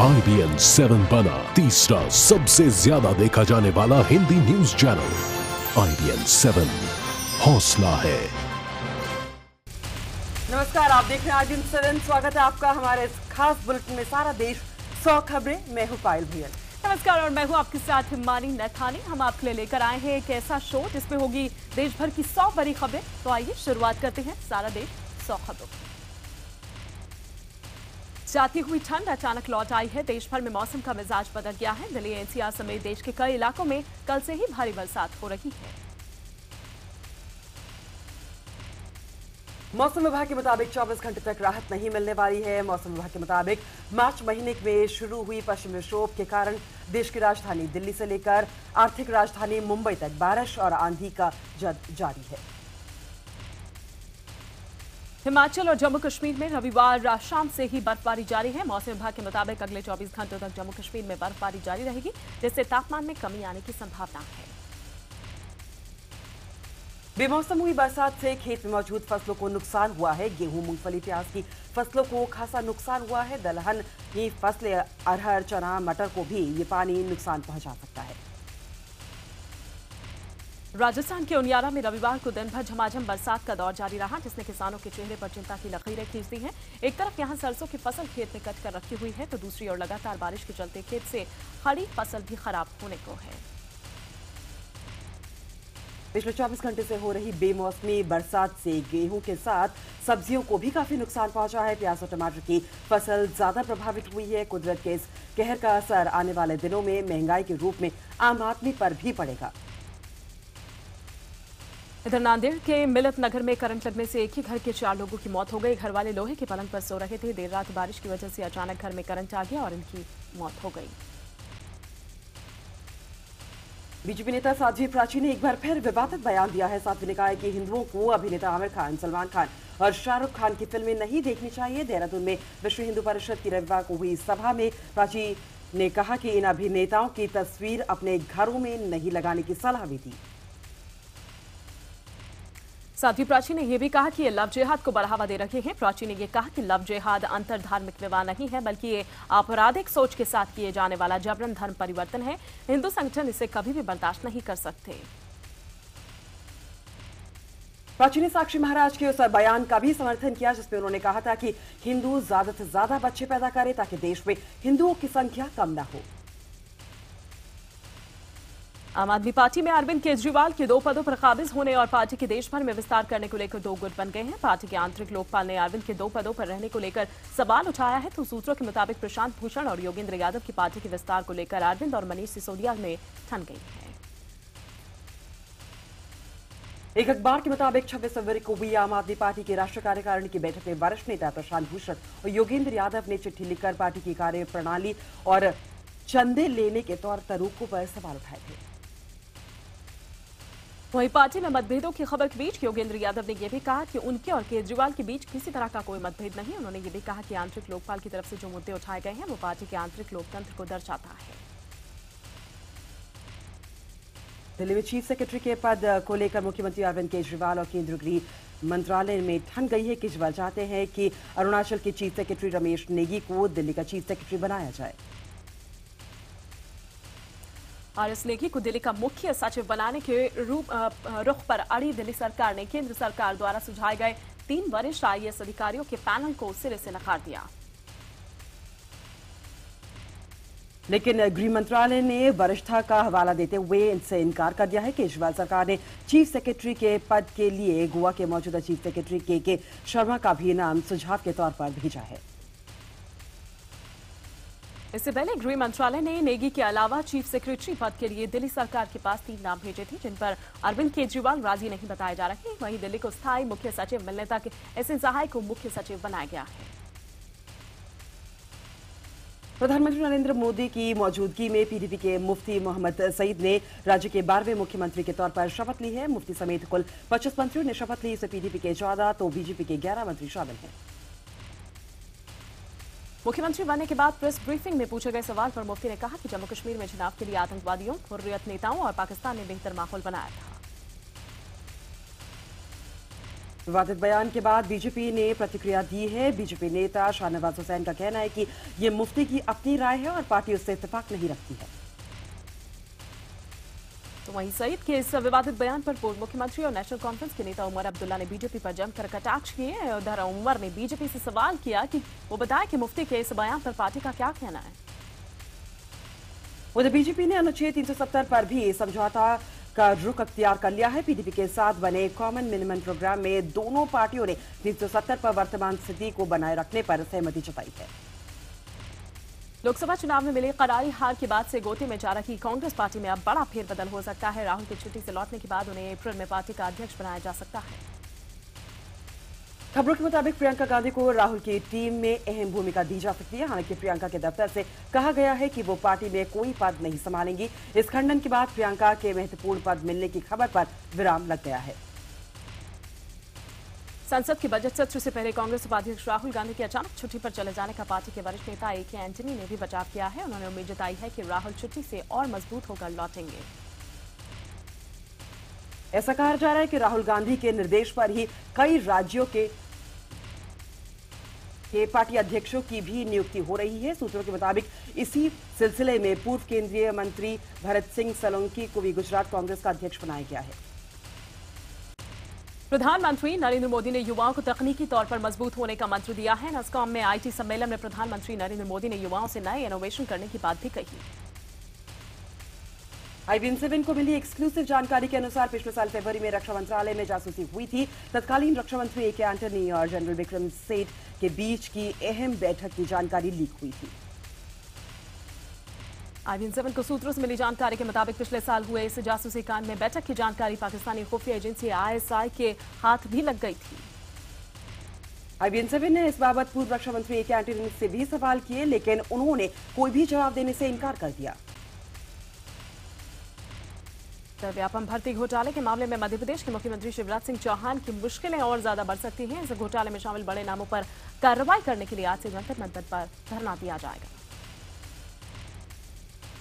IBN 7 बना तीसरा सबसे ज्यादा देखा जाने वाला हिंदी न्यूज चैनल। IBN 7 हौसला है। नमस्कार, आप देख रहे हैं IBN 7। स्वागत है आपका हमारे इस खास बुलेटिन में। सारा देश 100 खबरें। मैं हूं पायल भुयल। नमस्कार और मैं हूं आपके साथ हिमानी नथानी। हम आपके लिए लेकर आए हैं एक ऐसा शो जिसमें होगी देश भर की 100 बड़ी खबरें। तो आइए शुरुआत करते हैं सारा देश 100 खबरों की। जाती हुई ठंड अचानक लौट आई है। देश भर में मौसम का मिजाज बदल गया है। दिल्ली एनसीआर समेत देश के कई इलाकों में कल से ही भारी बरसात हो रही है। मौसम विभाग के मुताबिक 24 घंटे तक राहत नहीं मिलने वाली है। मौसम विभाग के मुताबिक मार्च महीने में शुरू हुई पश्चिमी विक्षोभ के कारण देश की राजधानी दिल्ली से लेकर आर्थिक राजधानी मुंबई तक बारिश और आंधी का जद जारी है। हिमाचल और जम्मू कश्मीर में रविवार शाम से ही बर्फबारी जारी है। मौसम विभाग के मुताबिक अगले 24 घंटों तक जम्मू कश्मीर में बर्फबारी जारी रहेगी, जिससे तापमान में कमी आने की संभावना है। बेमौसम हुई बरसात से खेत में मौजूद फसलों को नुकसान हुआ है। गेहूं, मूंगफली, प्याज की फसलों को खासा नुकसान हुआ है। दलहन की फसलें, अरहर, चना, मटर को भी ये पानी नुकसान पहुंचा सकता है। राजस्थान के उनियारा में रविवार को दिन भर झमाझम बरसात का दौर जारी रहा, जिसने किसानों के चेहरे पर चिंता की लकीरें खींच दी हैं। एक तरफ यहां सरसों की फसल खेत में कट कर रखी हुई है, तो दूसरी ओर लगातार बारिश के चलते खेत से खड़ी फसल भी खराब होने को है। पिछले 24 घंटे से हो रही बेमौसमी बरसात से गेहूं के साथ सब्जियों को भी काफी नुकसान पहुंचा है। प्याज और टमाटर की फसल ज्यादा प्रभावित हुई है। कुदरत के इस कहर का असर आने वाले दिनों में महंगाई के रूप में आम आदमी पर भी पड़ेगा। इधर नांदेड़ के मिलत नगर में करंट लगने से एक ही घर के 4 लोगों की मौत हो गई। घर वाले लोहे के पलंग पर सो रहे थे। देर रात बारिश की वजह से अचानक घर में करंट आ गया और इनकी मौत हो गई। बीजेपी नेता साध्वी प्राची ने एक बार फिर विवादित बयान दिया है। साध्वी ने कहा है कि हिंदुओं को अभिनेता आमिर खान, सलमान खान और शाहरुख खान की फिल्में नहीं देखनी चाहिए। देहरादून में विश्व हिंदू परिषद की रविवार को हुई सभा में प्राची ने कहा कि इन अभिनेताओं की तस्वीर अपने घरों में नहीं लगाने की सलाह भी दी। साध्वी प्राची ने यह भी कहा कि ये लव जिहाद को बढ़ावा दे रहे हैं। प्राची ने यह कहा कि लव जिहाद अंतर धार्मिक विवाह नहीं है, बल्कि ये आपराधिक सोच के साथ किए जाने वाला जबरन धर्म परिवर्तन है। हिंदू संगठन इसे कभी भी बर्दाश्त नहीं कर सकते। प्राची ने साक्षी महाराज के उस बयान का भी समर्थन किया जिसमें उन्होंने कहा था कि हिंदू ज्यादा से ज्यादा बच्चे पैदा करें ताकि देश में हिंदुओं की संख्या कम न हो। आम आदमी पार्टी में अरविंद केजरीवाल के 2 पदों पर काबिज होने और पार्टी के देश भर में विस्तार करने को लेकर 2 गुट बन गए हैं। पार्टी के आंतरिक लोकपाल ने अरविंद के 2 पदों पर रहने को लेकर सवाल उठाया है, तो सूत्रों के मुताबिक प्रशांत भूषण और योगेंद्र यादव की पार्टी के विस्तार को लेकर अरविंद और मनीष सिसोदिया में ठन गई है। एक अखबार के मुताबिक 26 फरवरी को हुई आम आदमी पार्टी की राष्ट्रीय कार्यकारिणी की बैठक में वरिष्ठ नेता प्रशांत भूषण और योगेंद्र यादव ने चिट्ठी लिखकर पार्टी की कार्य प्रणाली और चंदे लेने के तौर तरीकों पर सवाल उठाए थे। वहीं पार्टी में मतभेदों की खबर के बीच योगेंद्र यादव ने यह भी कहा कि उनके और केजरीवाल के बीच किसी तरह का कोई मतभेद नहीं। उन्होंने ये भी कहा कि आंतरिक लोकपाल की तरफ से जो मुद्दे उठाए गए हैं वो पार्टी के आंतरिक लोकतंत्र को दर्शाता है। दिल्ली में चीफ सेक्रेटरी के पद को लेकर मुख्यमंत्री अरविंद केजरीवाल और केंद्रीय गृह मंत्रालय में ठन गई है। केजरीवाल चाहते हैं कि अरुणाचल के चीफ सेक्रेटरी रमेश नेगी को दिल्ली का चीफ सेक्रेटरी बनाया जाए। आरएस नेगी को दिल्ली का मुख्य सचिव बनाने के रुख पर अड़ी दिल्ली सरकार ने केंद्र सरकार द्वारा सुझाए गए 3 वरिष्ठ आईएएस अधिकारियों के पैनल को सिरे से नकार दिया। लेकिन गृह मंत्रालय ने वरिष्ठता का हवाला देते हुए इनसे इनकार कर दिया है। केजरीवाल सरकार ने चीफ सेक्रेटरी के पद के लिए गोवा के मौजूदा चीफ सेक्रेटरी के शर्मा का भी नाम सुझाव के तौर पर भेजा है। इससे पहले गृह मंत्रालय ने नेगी के अलावा चीफ सेक्रेटरी पद के लिए दिल्ली सरकार के पास 3 नाम भेजे थे, जिन पर अरविंद केजरीवाल राजी नहीं बताए जा रहे। वहीं दिल्ली को स्थायी मुख्य सचिव मिलने तक एसएन सहाय को मुख्य सचिव बनाया गया है। प्रधानमंत्री नरेंद्र मोदी की मौजूदगी में पीडीपी के मुफ्ती मोहम्मद सईद ने राज्य के 12वें मुख्यमंत्री के तौर पर शपथ ली है। मुफ्ती समेत कुल 25 मंत्रियों ने शपथ ली। इसमें पीडीपी के 14 तो बीजेपी के 11 मंत्री शामिल हैं। मुख्यमंत्री बनने के बाद प्रेस ब्रीफिंग में पूछे गए सवाल पर मुफ्ती ने कहा कि जम्मू कश्मीर में चुनाव के लिए आतंकवादियों, हुर्रियत नेताओं और पाकिस्तान ने बेहतर माहौल बनाया था। विवादित बयान के बाद बीजेपी ने प्रतिक्रिया दी है। बीजेपी नेता शाहनवाज हुसैन का कहना है कि ये मुफ्ती की अपनी राय है और पार्टी उससे इत्तेफाक नहीं रखती है। तो वहीं सईद के इस विवादित बयान पर पूर्व मुख्यमंत्री और नेशनल कॉन्फ्रेंस के नेता उमर अब्दुल्ला ने बीजेपी पर जमकर कटाक्ष किए। उधर उमर ने बीजेपी से सवाल किया कि वो बताए कि मुफ्ती के इस बयान पर पार्टी का क्या कहना है। उधर बीजेपी ने अनुच्छेद 370 पर भी समझौता का रुख अख्तियार कर लिया है। पीडीपी के साथ बने कॉमन मिनिमम प्रोग्राम में दोनों पार्टियों ने 370 पर वर्तमान स्थिति को बनाए रखने पर सहमति जताई है। लोकसभा चुनाव में मिली करारी हार के बाद से गोते में जा रही कांग्रेस पार्टी में अब बड़ा फेरबदल हो सकता है। राहुल की छुट्टी से लौटने के बाद उन्हें अप्रैल में पार्टी का अध्यक्ष बनाया जा सकता है। खबरों के मुताबिक प्रियंका गांधी को राहुल की टीम में अहम भूमिका दी जा सकती है। हालांकि प्रियंका के दफ्तर से कहा गया है कि वो पार्टी में कोई पद नहीं संभालेंगी। इस खंडन के बाद प्रियंका के महत्वपूर्ण पद मिलने की खबर पर विराम लग गया है। संसद के बजट सत्र से पहले कांग्रेस उपाध्यक्ष राहुल गांधी के अचानक छुट्टी पर चले जाने का पार्टी के वरिष्ठ नेता ए.के. एंटनी ने भी बचाव किया है। उन्होंने उम्मीद जताई है कि राहुल छुट्टी से और मजबूत होकर लौटेंगे। ऐसा कहा जा रहा है कि राहुल गांधी के निर्देश पर ही कई राज्यों के पार्टी अध्यक्षों की भी नियुक्ति हो रही है। सूत्रों के मुताबिक इसी सिलसिले में पूर्व केंद्रीय मंत्री भरत सिंह सोलंकी को भी गुजरात कांग्रेस का अध्यक्ष बनाया गया है। प्रधानमंत्री नरेंद्र मोदी ने युवाओं को तकनीकी तौर पर मजबूत होने का मंत्र दिया है। नस्कॉम में आईटी सम्मेलन में प्रधानमंत्री नरेंद्र मोदी ने युवाओं से नए इनोवेशन करने की बात भी कही। IBN 7 को मिली एक्सक्लूसिव जानकारी के अनुसार पिछले साल फरवरी में रक्षा मंत्रालय में जासूसी हुई थी। तत्कालीन रक्षा मंत्री ए.के. एंटनी और जनरल विक्रम सेठ के बीच की अहम बैठक की जानकारी लीक हुई थी। IBN 7 को सूत्रों से मिली जानकारी के मुताबिक पिछले साल हुए इस जासूसी कांड में बैठक की जानकारी पाकिस्तानी खुफिया एजेंसी ISI के हाथ भी लग गई थी। IBN 7 ने इस बाबत पूर्व रक्षा मंत्री ए.के. एंटनी से भी सवाल किए, लेकिन उन्होंने कोई भी जवाब देने से इनकार कर दिया। व्यापम भर्ती घोटाले के मामले में मध्य प्रदेश के मुख्यमंत्री शिवराज सिंह चौहान की मुश्किलें और ज्यादा बढ़ सकती हैं। इस घोटाले में शामिल बड़े नामों पर कार्रवाई करने के लिए आज से जंतर मंतर पर धरना दिया जाएगा।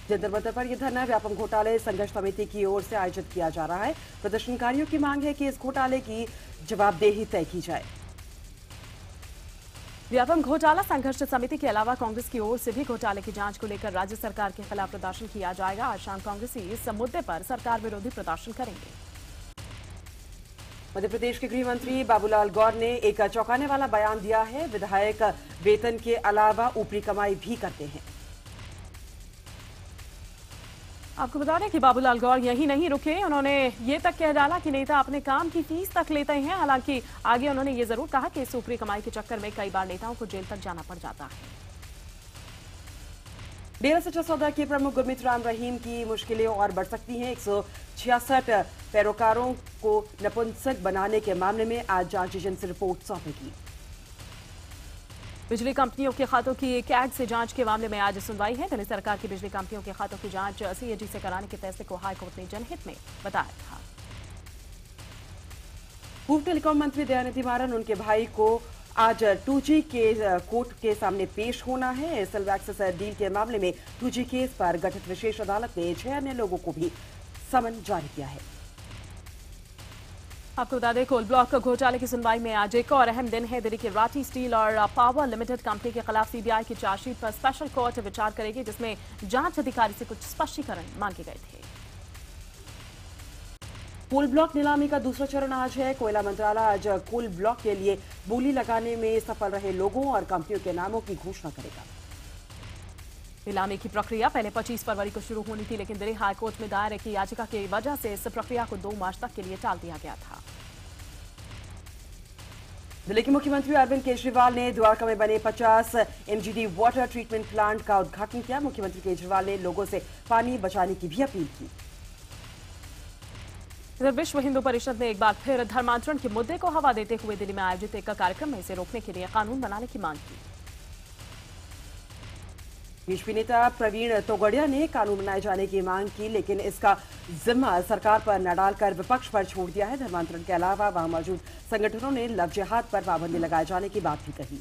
जंतर मंतर पर यह धरना व्यापम घोटाले संघर्ष समिति की ओर से आयोजित किया जा रहा है। प्रदर्शनकारियों की मांग है कि इस घोटाले की जवाबदेही तय की जाए। व्यापम घोटाला संघर्ष समिति के अलावा कांग्रेस की ओर से भी घोटाले की जांच को लेकर राज्य सरकार के खिलाफ प्रदर्शन किया जाएगा। आज शाम कांग्रेसी इस मुद्दे पर सरकार विरोधी प्रदर्शन करेंगे। मध्य प्रदेश के गृह मंत्री बाबूलाल गौर ने एक चौंकाने वाला बयान दिया है। विधायक वेतन के अलावा ऊपरी कमाई भी करते हैं। आपको बता दें कि बाबूलाल गौर यही नहीं रुके, उन्होंने ये तक कह डाला कि नेता अपने काम की फीस तक लेते हैं। हालांकि आगे उन्होंने ये जरूर कहा कि इस ऊपरी कमाई के चक्कर में कई बार नेताओं को जेल तक जाना पड़ जाता है। डेरा सच्चा सौदा के प्रमुख गुरमीत राम रहीम की मुश्किलें और बढ़ सकती हैं। 166 पैरोकारों को नपुंसक बनाने के मामले में आज जांच एजेंसी रिपोर्ट सौंपेगी। बिजली कंपनियों के खातों की कैग से जांच के मामले में आज सुनवाई है। दिल्ली सरकार की बिजली कंपनियों के खातों की जांच सीएजी से कराने के फैसले को हाईकोर्ट ने जनहित में बताया था। पूर्व टेलीकॉम मंत्री दयानिधि मारन उनके भाई को आज 2G के कोर्ट के सामने पेश होना है। सेल एक्सेस डील के मामले में 2G केस पर गठित विशेष अदालत ने 6 अन्य लोगों को भी समन जारी किया है। आपको बता दें कोल ब्लॉक घोटाले की सुनवाई में आज एक और अहम दिन है। दिल्ली की राठी स्टील और पावर लिमिटेड कंपनी के खिलाफ सीबीआई की चार्जशीट पर स्पेशल कोर्ट विचार करेगी, जिसमें जांच अधिकारी से कुछ स्पष्टीकरण मांगे गए थे। कोल ब्लॉक नीलामी का दूसरा चरण आज है। कोयला मंत्रालय आज कोल ब्लॉक के लिए बोली लगाने में सफल रहे लोगों और कंपनियों के नामों की घोषणा करेगा। नीलामी की प्रक्रिया पहले 25 फरवरी को शुरू होनी थी, लेकिन दिल्ली हाईकोर्ट में दायर की याचिका की वजह से इस प्रक्रिया को 2 मार्च तक के लिए टाल दिया गया था। दिल्ली के मुख्यमंत्री अरविंद केजरीवाल ने द्वारका में बने 50 MGD वाटर ट्रीटमेंट प्लांट का उद्घाटन किया। मुख्यमंत्री केजरीवाल ने लोगों से पानी बचाने की भी अपील की। इधर विश्व हिंदू परिषद ने एक बार फिर धर्मांतरण के मुद्दे को हवा देते हुए दिल्ली में आयोजित एक कार्यक्रम में इसे रोकने के लिए कानून बनाने की मांग की। बीजेपी नेता प्रवीण तोगड़िया ने कानून बनाए जाने की मांग की, लेकिन इसका जिम्मा सरकार पर न डालकर विपक्ष पर छोड़ दिया है। धर्मांतरण के अलावा वहां मौजूद संगठनों ने लव जिहाद पर पाबंदी लगाए जाने की बात भी कही।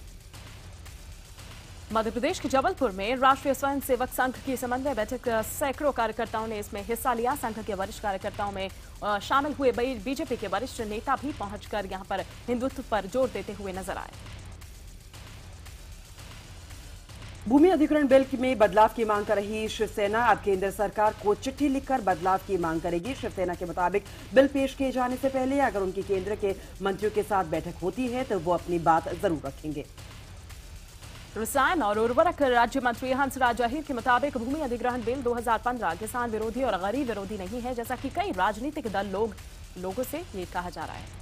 मध्य प्रदेश के जबलपुर में राष्ट्रीय स्वयंसेवक संघ की समन्वय बैठक, सैकड़ों कार्यकर्ताओं ने इसमें हिस्सा लिया। संघ के वरिष्ठ कार्यकर्ताओं में शामिल हुए बीजेपी के वरिष्ठ नेता भी पहुंचकर यहां पर हिंदुत्व पर जोर देते हुए नजर आए। भूमि अधिग्रहण बिल में बदलाव की मांग कर रही शिवसेना अब केंद्र सरकार को चिट्ठी लिखकर बदलाव की मांग करेगी। शिवसेना के मुताबिक बिल पेश किए जाने से पहले अगर उनकी केंद्र के मंत्रियों के साथ बैठक होती है तो वो अपनी बात जरूर रखेंगे। रसायन और उर्वरक राज्य मंत्री हंसराज अहीर के मुताबिक भूमि अधिग्रहण बिल 2015 किसान विरोधी और गरीब विरोधी नहीं है, जैसा कि कई राजनीतिक दल लोगों से ये कहा जा रहा है।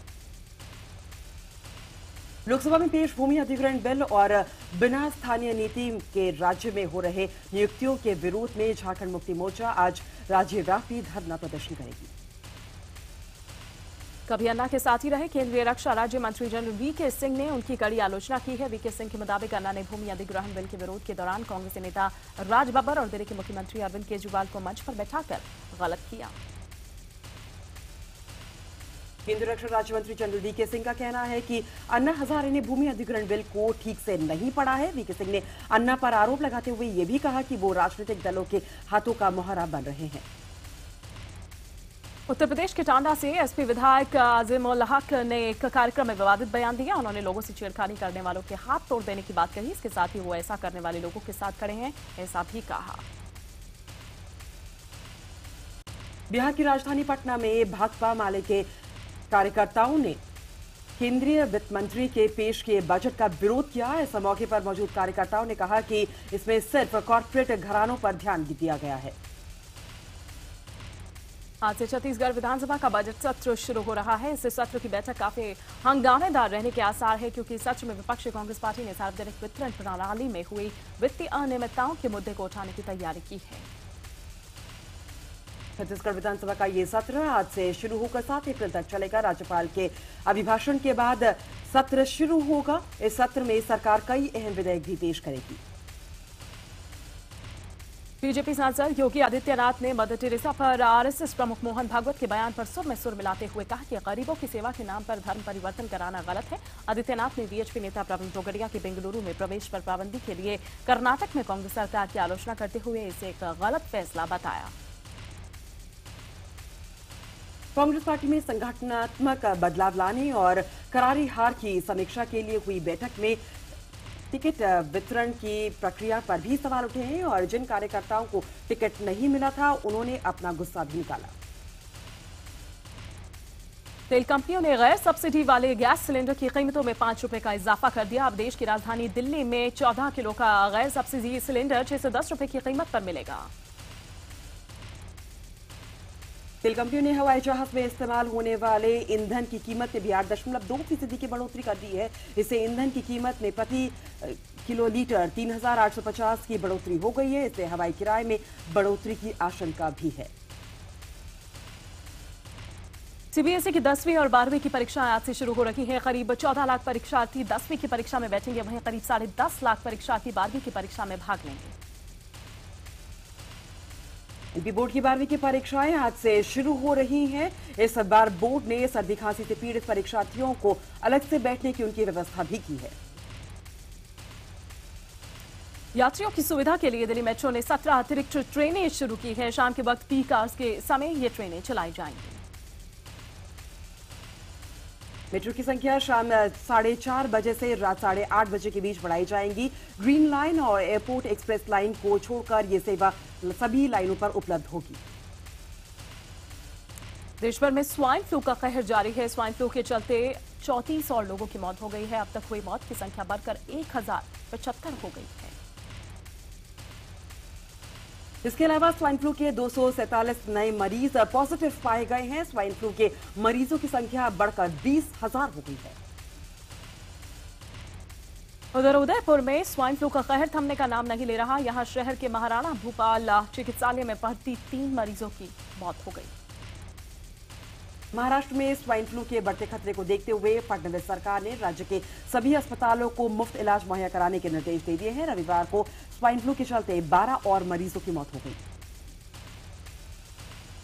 लोकसभा में पेश भूमि अधिग्रहण बिल और बिना स्थानीय नीति के राज्य में हो रहे नियुक्तियों के विरोध में झारखंड मुक्ति मोर्चा आज राज्यव्यापी धरना प्रदर्शन करेगी। कभी अन्ना के साथ ही रहे केंद्रीय रक्षा राज्य मंत्री जनरल वीके सिंह ने उनकी कड़ी आलोचना की है। वीके सिंह के मुताबिक अन्ना ने भूमि अधिग्रहण बिल के विरोध के दौरान कांग्रेस नेता राज बब्बर और दिल्ली के मुख्यमंत्री अरविंद केजरीवाल को मंच पर बैठाकर गलत किया। केंद्रीय रक्षा राज्य मंत्री जनरल वीके सिंह का कहना है कि अन्ना हजारे ने भूमि अधिग्रहण बिल को ठीक से नहीं पढ़ा है। वीके सिंह ने अन्ना पर आरोप लगाते हुए यह भी कहा कि वो राजनीतिक दलों के हाथों का मोहरा बन रहे हैं। उत्तर प्रदेश के टांडा से एसपी विधायक अजीमुल हक ने एक कार्यक्रम में विवादित बयान दिया। उन्होंने लोगों से छेड़खानी करने वालों के हाथ तोड़ देने की बात कही। इसके साथ ही वो ऐसा करने वाले लोगों के साथ खड़े हैं, ऐसा भी कहा। बिहार की राजधानी पटना में भाकपा माले के कार्यकर्ताओं ने केंद्रीय वित्त मंत्री के पेश किए बजट का विरोध किया। इस मौके पर मौजूद कार्यकर्ताओं ने कहा कि इसमें सिर्फ कॉर्पोरेट घरानों पर ध्यान दिया गया है। आज से छत्तीसगढ़ विधानसभा का बजट सत्र शुरू हो रहा है। इस सत्र की बैठक काफी हंगामेदार रहने के आसार है, क्योंकि सत्र में विपक्षी कांग्रेस पार्टी ने सार्वजनिक वितरण प्रणाली में हुई वित्तीय अनियमितताओं के मुद्दे को उठाने की तैयारी की है। छत्तीसगढ़ विधानसभा का ये सत्र आज से शुरू होकर 7 अप्रैल तक चलेगा। राज्यपाल के अभिभाषण के बाद सत्र शुरू होगा। इस सत्र में सरकार कई अहम विधेयक भी पेश करेगी। बीजेपी सांसद योगी आदित्यनाथ ने मदर टेरेसा पर आरएसएस प्रमुख मोहन भागवत के बयान पर सुर में सुर मिलाते हुए कहा कि गरीबों की सेवा के नाम पर धर्म परिवर्तन कराना गलत है। आदित्यनाथ ने वीएचपी नेता प्रवीण तोगड़िया के बेंगलुरु में प्रवेश पर पाबंदी के लिए कर्नाटक में कांग्रेस सरकार की आलोचना करते हुए इसे एक गलत फैसला बताया। कांग्रेस पार्टी में संगठनात्मक बदलाव लाने और करारी हार की समीक्षा के लिए हुई बैठक में टिकट वितरण की प्रक्रिया पर भी सवाल उठे हैं और जिन कार्यकर्ताओं को टिकट नहीं मिला था उन्होंने अपना गुस्सा भी निकाला। तेल कंपनियों ने गैर सब्सिडी वाले गैस सिलेंडर की कीमतों में 5 रुपए का इजाफा कर दिया। अब देश की राजधानी दिल्ली में 14 किलो का गैर सब्सिडी सिलेंडर 610 रुपए की कीमत पर मिलेगा। तेल कंपनियों ने हवाई जहाज में इस्तेमाल होने वाले ईंधन की कीमत में भी 8.2% की बढ़ोतरी कर दी है। इससे ईंधन की कीमत में प्रति किलोलीटर 3,850 की बढ़ोतरी हो गई है। इससे हवाई किराए में बढ़ोतरी की आशंका भी है। सीबीएसई की 10वीं और 12वीं की परीक्षाएं आज से शुरू हो रही हैं। करीब 14 लाख परीक्षार्थी 10वीं की परीक्षा में बैठेंगे, वहीं करीब 10.5 लाख परीक्षार्थी 12वीं की परीक्षा में भाग लेंगे। एमपी बोर्ड की 12वीं की परीक्षाएं आज से शुरू हो रही हैं। इस बार बोर्ड ने सर्दी खांसी से पीड़ित परीक्षार्थियों को अलग से बैठने की उनकी व्यवस्था भी की है। यात्रियों की सुविधा के लिए दिल्ली मेट्रो ने 17 अतिरिक्त ट्रेनें शुरू की है। शाम के वक्त पीक आवर्स के समय ये ट्रेनें चलाई जाएंगी। मेट्रो की संख्या शाम 4:30 बजे से रात 8:30 बजे के बीच बढ़ाई जाएंगी। ग्रीन लाइन और एयरपोर्ट एक्सप्रेस लाइन को छोड़कर ये सेवा सभी लाइनों पर उपलब्ध होगी। देश भर में स्वाइन फ्लू का कहर जारी है। स्वाइन फ्लू के चलते 34 और लोगों की मौत हो गई है। अब तक हुई मौत की संख्या बढ़कर 1075 हो गई है। इसके अलावा स्वाइन फ्लू के 247 नए मरीज पॉजिटिव पाए गए हैं। स्वाइन फ्लू के मरीजों की संख्या बढ़कर 20,000 हो गई है। उधर उदयपुर में स्वाइन फ्लू का कहर थमने का नाम नहीं ले रहा। यहां शहर के महाराणा भूपाल चिकित्सालय में भर्ती 3 मरीजों की मौत हो गई। महाराष्ट्र में स्वाइन फ्लू के बढ़ते खतरे को देखते हुए फडणवीस सरकार ने राज्य के सभी अस्पतालों को मुफ्त इलाज मुहैया कराने के निर्देश दे दिए हैं। रविवार को स्वाइन फ्लू के चलते 12 और मरीजों की मौत हो गई।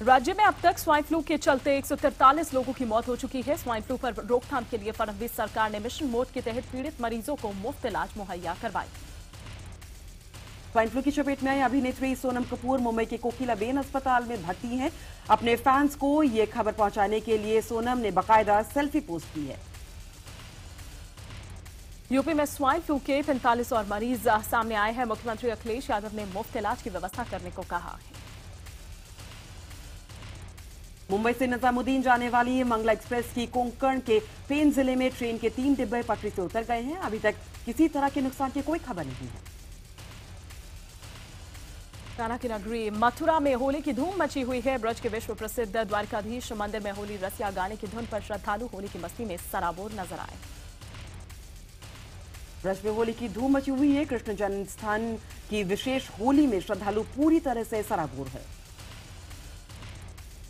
राज्य में अब तक स्वाइन फ्लू के चलते 143 लोगों की मौत हो चुकी है। स्वाइन फ्लू पर रोकथाम के लिए फडणवीस सरकार ने मिशन मोड के तहत पीड़ित मरीजों को मुफ्त इलाज मुहैया करवाई। स्वाइन फ्लू की चपेट में आई अभिनेत्री सोनम कपूर मुंबई के कोकिलाबेन अस्पताल में भर्ती हैं। अपने फैंस को ये खबर पहुंचाने के लिए सोनम ने बाकायदा सेल्फी पोस्ट की है। यूपी में स्वाइन फ्लू के 45 और मरीज सामने आए हैं। मुख्यमंत्री अखिलेश यादव ने मुफ्त इलाज की व्यवस्था करने को कहा है। मुंबई से निजामुद्दीन जाने वाली मंगला एक्सप्रेस की कोंकण के पेन जिले में ट्रेन के 3 डिब्बे पटरी से उतर गए हैं। अभी तक किसी तरह के नुकसान की कोई खबर नहीं है। कान्हा की नगरी मथुरा में होली की धूम मची हुई है। ब्रज के विश्व प्रसिद्ध द्वारकाधीश मंदिर में होली रसिया गाने की धुन पर श्रद्धालु होली की मस्ती में सराबोर नजर आए। ब्रज में होली की धूम मची हुई है। कृष्ण जन्मस्थान की विशेष होली में श्रद्धालु पूरी तरह से सराबोर है।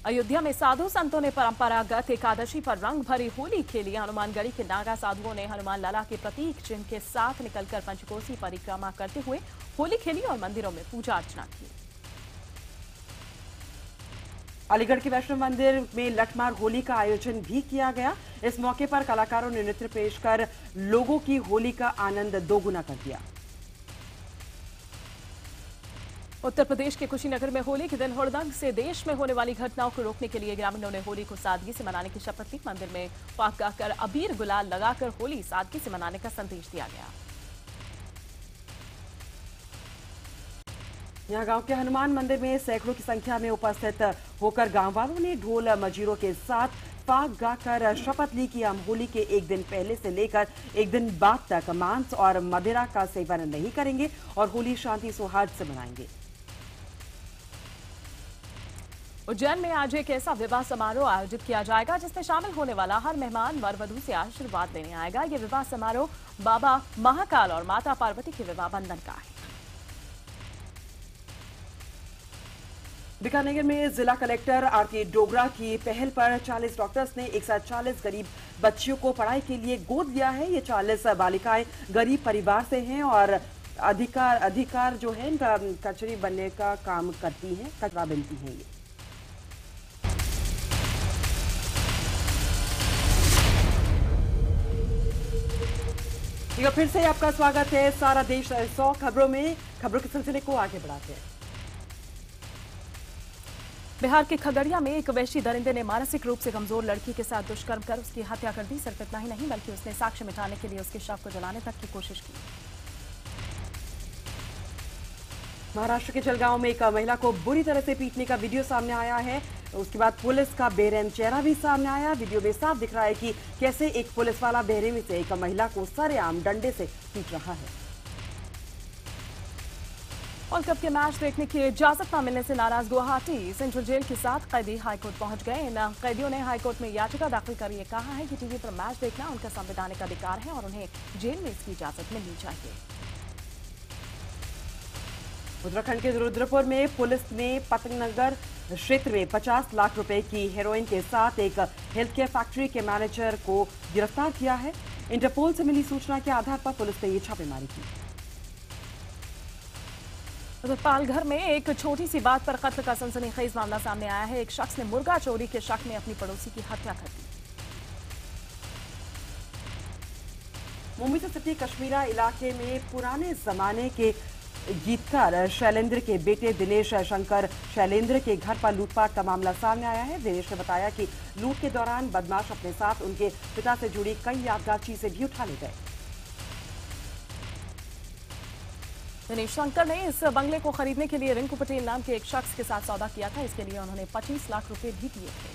अयोध्या में साधु संतों ने परंपरागत एकादशी पर रंग भरी होली खेली। हनुमानगढ़ी के नागा साधुओं ने हनुमान लाला के प्रतीक चिन्ह के साथ निकलकर पंचकोसी परिक्रमा करते हुए होली खेली और मंदिरों में पूजा अर्चना की। अलीगढ़ के वैष्णव मंदिर में लठमार होली का आयोजन भी किया गया। इस मौके पर कलाकारों ने नृत्य पेश कर लोगों की होली का आनंद दोगुना कर दिया। उत्तर प्रदेश के कुशीनगर में होली के दिन हुड़दंग से देश में होने वाली घटनाओं को रोकने के लिए ग्रामीणों ने होली को सादगी से मनाने की शपथ ली। मंदिर में फाग गाकर अबीर गुलाल लगाकर होली सादगी से मनाने का संदेश दिया गया। यहाँ गांव के हनुमान मंदिर में सैकड़ों की संख्या में उपस्थित होकर गांव वालों ने ढोल मजीरों के साथ फाग गाकर शपथ ली कि हम होली के एक दिन पहले से लेकर एक दिन बाद तक मांस और मदिरा का सेवन नहीं करेंगे और होली शांति सौहार्द से मनाएंगे। उज्जैन में आज एक ऐसा विवाह समारोह आयोजित किया जाएगा जिसमें शामिल होने वाला हर मेहमान वर वधू से आशीर्वाद लेने आएगा। ये विवाह समारोह बाबा महाकाल और माता पार्वती के विवाह बंधन का है। बीकानेर में जिला कलेक्टर आरती डोगरा की पहल पर 40 डॉक्टर्स ने 140 गरीब बच्चियों को पढ़ाई के लिए गोद लिया है। ये 40 बालिकाएं गरीब परिवार से हैं और अधिकार जो है इनका कचरी बनने का काम करती हैं, कचरा बनती हैं। ये फिर से आपका स्वागत है। सारा देश 100 खबरों में खबरों के सिलसिले को आगे बढ़ाते हैं। बिहार के खगड़िया में एक वैशी दरिंदे ने मानसिक रूप से कमजोर लड़की के साथ दुष्कर्म कर उसकी हत्या कर दी। सिर्फ इतना ही नहीं बल्कि उसने साक्ष्य मिटाने के लिए उसके शव को जलाने तक की कोशिश की। महाराष्ट्र के जलगांव में एक महिला को बुरी तरह से पीटने का वीडियो सामने आया है। उसके बाद पुलिस का बेरहम चेहरा भी सामने आया। वीडियो में साफ दिख रहा है कि कैसे एक पुलिस वाला बेरहमी से एक महिला को सरेआम डंडे से पीट रहा है। वर्ल्ड कप के मैच देखने की इजाजत न मिलने से नाराज गुवाहाटी सेंट्रल जेल के 7 कैदी हाईकोर्ट पहुंच गए। इन कैदियों ने हाईकोर्ट में याचिका दाखिल कर ये कहा है कि टीवी पर मैच देखना उनका संवैधानिक अधिकार है और उन्हें जेल में इसकी इजाजत मिलनी चाहिए। उत्तराखंड के रुद्रपुर में पुलिस ने पतंगनगर क्षेत्र में 50 लाख रुपए की हेरोइन के साथ एक हेल्थ केयर फैक्ट्री के मैनेजर को गिरफ्तार किया है। इंटरपोल से मिली सूचना के आधार पर पुलिस ने ये छापेमारी की। पालघर में एक छोटी सी बात पर कत्ल का सनसनीखेज मामला सामने आया है। एक शख्स ने मुर्गा चोरी के शक में अपनी पड़ोसी की हत्या कर दी। मुंबई से सटी कश्मीरा इलाके में पुराने जमाने के गीतकार शैलेंद्र के बेटे दिनेश शंकर शैलेंद्र के घर पर लूटपाट का मामला सामने आया है। दिनेश ने बताया कि लूट के दौरान बदमाश अपने साथ उनके पिता से जुड़ी कई यादगार चीजें भी उठा ले गए। दिनेश शंकर ने इस बंगले को खरीदने के लिए रिंकू पटेल नाम के एक शख्स के साथ सौदा किया था। इसके लिए उन्होंने 25 लाख रुपए भी दिए थे।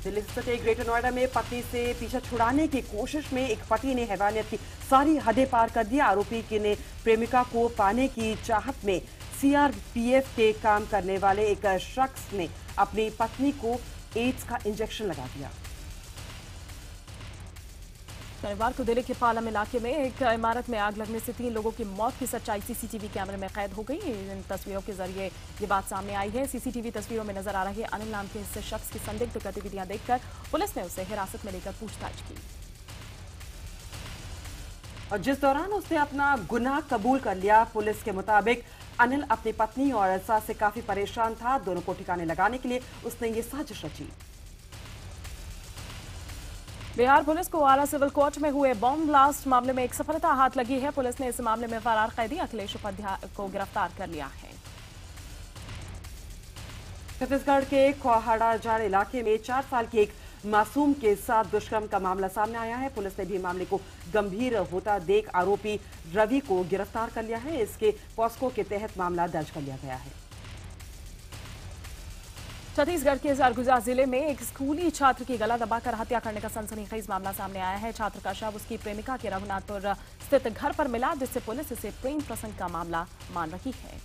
दिल्ली स्थित ग्रेटर नोएडा में पति से पीछा छुड़ाने की कोशिश में एक पति ने हैवानियत की सारी हदें पार कर दी। आरोपी ने प्रेमिका को पाने की चाहत में सीआरपीएफ के काम करने वाले एक शख्स ने अपनी पत्नी को एड्स का इंजेक्शन लगा दिया। शनिवार को दिल्ली के पालम इलाके में एक इमारत में आग लगने से 3 लोगों की मौत की सच्चाई सीसीटीवी कैमरे में कैद हो गई। इन तस्वीरों के जरिए ये बात सामने आई है। सीसीटीवी तस्वीरों में नजर आ रहे अनिल नाम के इस शख्स की संदिग्ध गतिविधियां देखकर पुलिस ने उसे हिरासत में लेकर पूछताछ की और जिस दौरान उसने अपना गुनाह कबूल कर लिया। पुलिस के मुताबिक अनिल अपनी पत्नी और सास से काफी परेशान था। दोनों को ठिकाने लगाने के लिए उसने ये साजिश रची। बिहार पुलिस को आरा सिविल कोर्ट में हुए बॉम्ब ब्लास्ट मामले में एक सफलता हाथ लगी है। पुलिस ने इस मामले में फरार कैदी अखिलेश उपाध्याय को गिरफ्तार कर लिया है। छत्तीसगढ़ के कोहाड़ाजाड़ इलाके में 4 साल के एक मासूम के साथ दुष्कर्म का मामला सामने आया है। पुलिस ने भी मामले को गंभीर होता देख आरोपी रवि को गिरफ्तार कर लिया है। इसके पॉस्को के तहत मामला दर्ज कर लिया गया है। छत्तीसगढ़ के सरगुजा जिले में एक स्कूली छात्र की गला दबाकर हत्या करने का सनसनीखेज मामला सामने आया है। छात्र का शव उसकी प्रेमिका के रघुनाथपुर स्थित घर पर मिला, जिससे पुलिस इसे प्रेम प्रसंग का मामला मान रही है।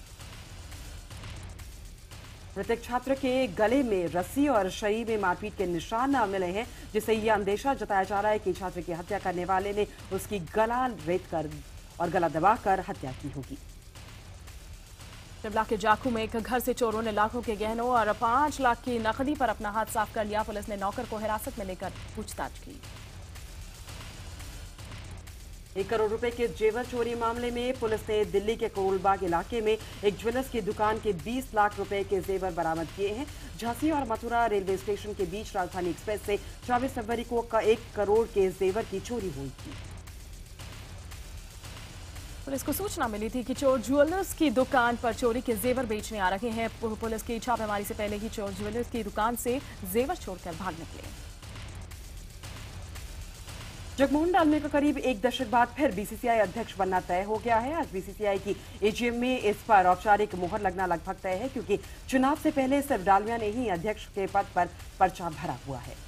मृतक छात्र के गले में रस्सी और शरीर में मारपीट के निशान मिले हैं, जिससे यह अंदेशा जताया जा रहा है कि छात्र की हत्या करने वाले ने उसकी गला रेत कर और गला दबाकर हत्या की होगी। शिमला के जाखू में एक घर से चोरों ने लाखों के गहनों और 5 लाख की नकदी पर अपना हाथ साफ कर लिया। पुलिस ने नौकर को हिरासत में लेकर पूछताछ की। 1 करोड़ रुपए के जेवर चोरी मामले में पुलिस ने दिल्ली के करोलबाग इलाके में एक ज्वेलर्स की दुकान के 20 लाख रुपए के जेवर बरामद किए हैं। झांसी और मथुरा रेलवे स्टेशन के बीच राजधानी एक्सप्रेस से 24 फरवरी को 1 करोड़ के जेवर की चोरी हुई थी। पुलिस को सूचना मिली थी कि चोर ज्वेलर्स की दुकान पर चोरी के जेवर बेचने आ रहे हैं। पुलिस की छापेमारी से पहले ही चोर ज्वेलर्स की दुकान से जेवर छोड़कर भाग निकले। जगमोहन डालने का करीब 1 दशक बाद फिर बीसीसीआई अध्यक्ष बनना तय हो गया है। आज बीसीसीआई की एजीएम में इस पर औपचारिक मुहर लगना लगभग तय है, क्योंकि चुनाव से पहले सिर्फ डालमिया ने ही अध्यक्ष के पद पर पर्चा भरा हुआ है।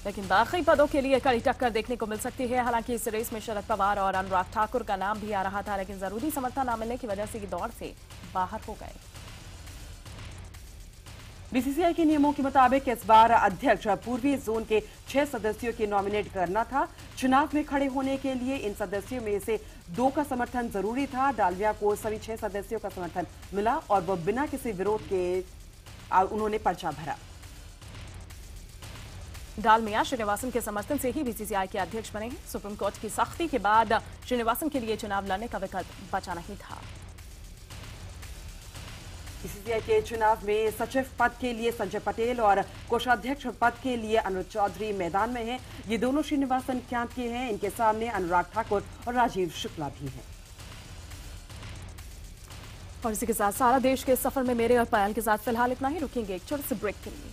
लेकिन बाकी पदों के लिए कड़ी टक्कर देखने को मिल सकती है। हालांकि इस रेस में शरद पवार और अनुराग ठाकुर का नाम भी आ रहा था, लेकिन जरूरी समर्थन न मिलने की वजह से दौड़ से बाहर हो गए। बीसीसीआई के नियमों के मुताबिक इस बार अध्यक्ष पूर्वी जोन के 6 सदस्यों की नॉमिनेट करना था। चुनाव में खड़े होने के लिए इन सदस्यों में से 2 का समर्थन जरूरी था। डालमिया को सभी 6 सदस्यों का समर्थन मिला और वह बिना किसी विरोध के उन्होंने पर्चा भरा। डालमिया श्रीनिवासन के समर्थन से ही बीसीसीआई के अध्यक्ष बने हैं। सुप्रीम कोर्ट की सख्ती के बाद श्रीनिवासन के लिए चुनाव लड़ने का विकल्प बचा नहीं था। बीसीसीआई के चुनाव में सचिव पद के लिए संजय पटेल और कोषाध्यक्ष पद के लिए अनुज चौधरी मैदान में हैं। ये दोनों श्रीनिवासन कैंप के हैं। इनके सामने अनुराग ठाकुर और राजीव शुक्ला भी हैं। और इसी के साथ सारा देश के सफर में मेरे और पायल के साथ फिलहाल इतना ही। रुकेंगे एक छोटे से ब्रेक के लिए।